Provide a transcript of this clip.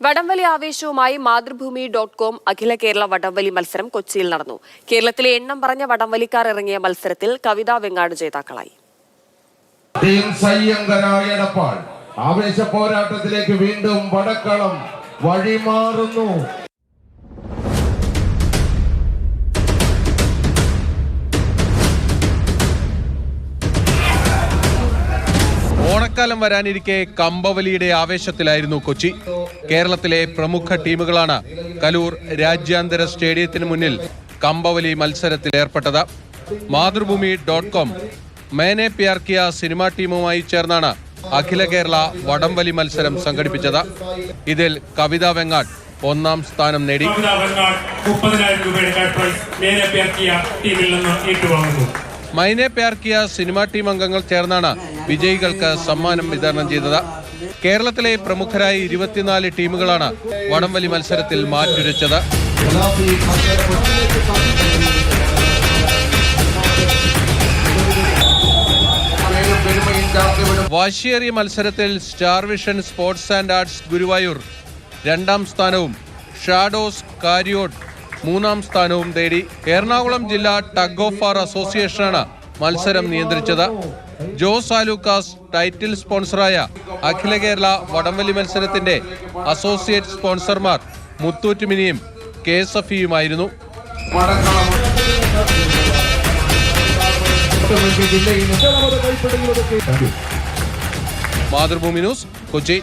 വടംവലി ആവേശവുമായി മാതൃഭൂമി.com അഖില കേരള വടംവലി മത്സരം കൊച്ചിയിൽ നടന്നു. കേരളത്തിലെ എണ്ണം പറഞ്ഞ വടംവലിക്കാർ ഇറങ്ങിയ മത്സരത്തിൽ കവിതാ വെങ്ങാട് ജേതാക്കളായി. ആവേശ പോരാട്ടത്തിലേക്ക് വീണ്ടും വടക്കളം വഴിമാറുന്നു. ഓണക്കാലം വരാനിരിക്കെ കമ്പവലിയുടെ ആവേശത്തിലായിരുന്നു കൊച്ചി. കേരളത്തിലെ പ്രമുഖ ടീമുകളാണ് കലൂർ രാജ്യാന്തര സ്റ്റേഡിയത്തിന് മുന്നിൽ കമ്പവലി മത്സരത്തിൽ ഏർപ്പെട്ടത്. മാതൃഭൂമി.com മേനെ പ്യാർ കിയ സിനിമാ ടീമുമായി ചേർന്നാണ് അഖില കേരള വടംവലി മത്സരം സംഘടിപ്പിച്ചത്. ഇതിൽ കവിതാ വെങ്ങാട് ഒന്നാം സ്ഥാനം നേടി. മൈനെ പ്യാർ കിയ സിനിമാ ടീം അംഗങ്ങൾ ചേർന്നാണ് വിജയികൾക്ക് സമ്മാനം വിതരണം ചെയ്തത്. കേരളത്തിലെ പ്രമുഖരായ 24 ടീമുകളാണ് വടംവലി മത്സരത്തിൽ മാറ്റുരച്ചത്. വാശിയേറിയ മത്സരത്തിൽ star vision sports and arts Guruvayur 2ാം സ്ഥാനവും ഷാഡോസ് കാരിയോട് 3ാം സ്ഥാനവും നേടി. എറണാകുളം ജില്ലാ ടഗ് ഓഫ് വാർ അസോസിയേഷനാണ് മത്സരം നിയന്ത്രിച്ചത്. ജോസ് ആലൂക്കാസ് ടൈറ്റിൽ സ്പോൺസറായ അഖില കേരള വടംവലി മത്സരത്തിന്റെ അസോസിയേറ്റ് സ്പോൺസർമാർ മുത്തൂറ്റ് മിനിയും KSFയുമായിരുന്നു. മാതൃഭൂമി ന്യൂസ്, കൊച്ചി.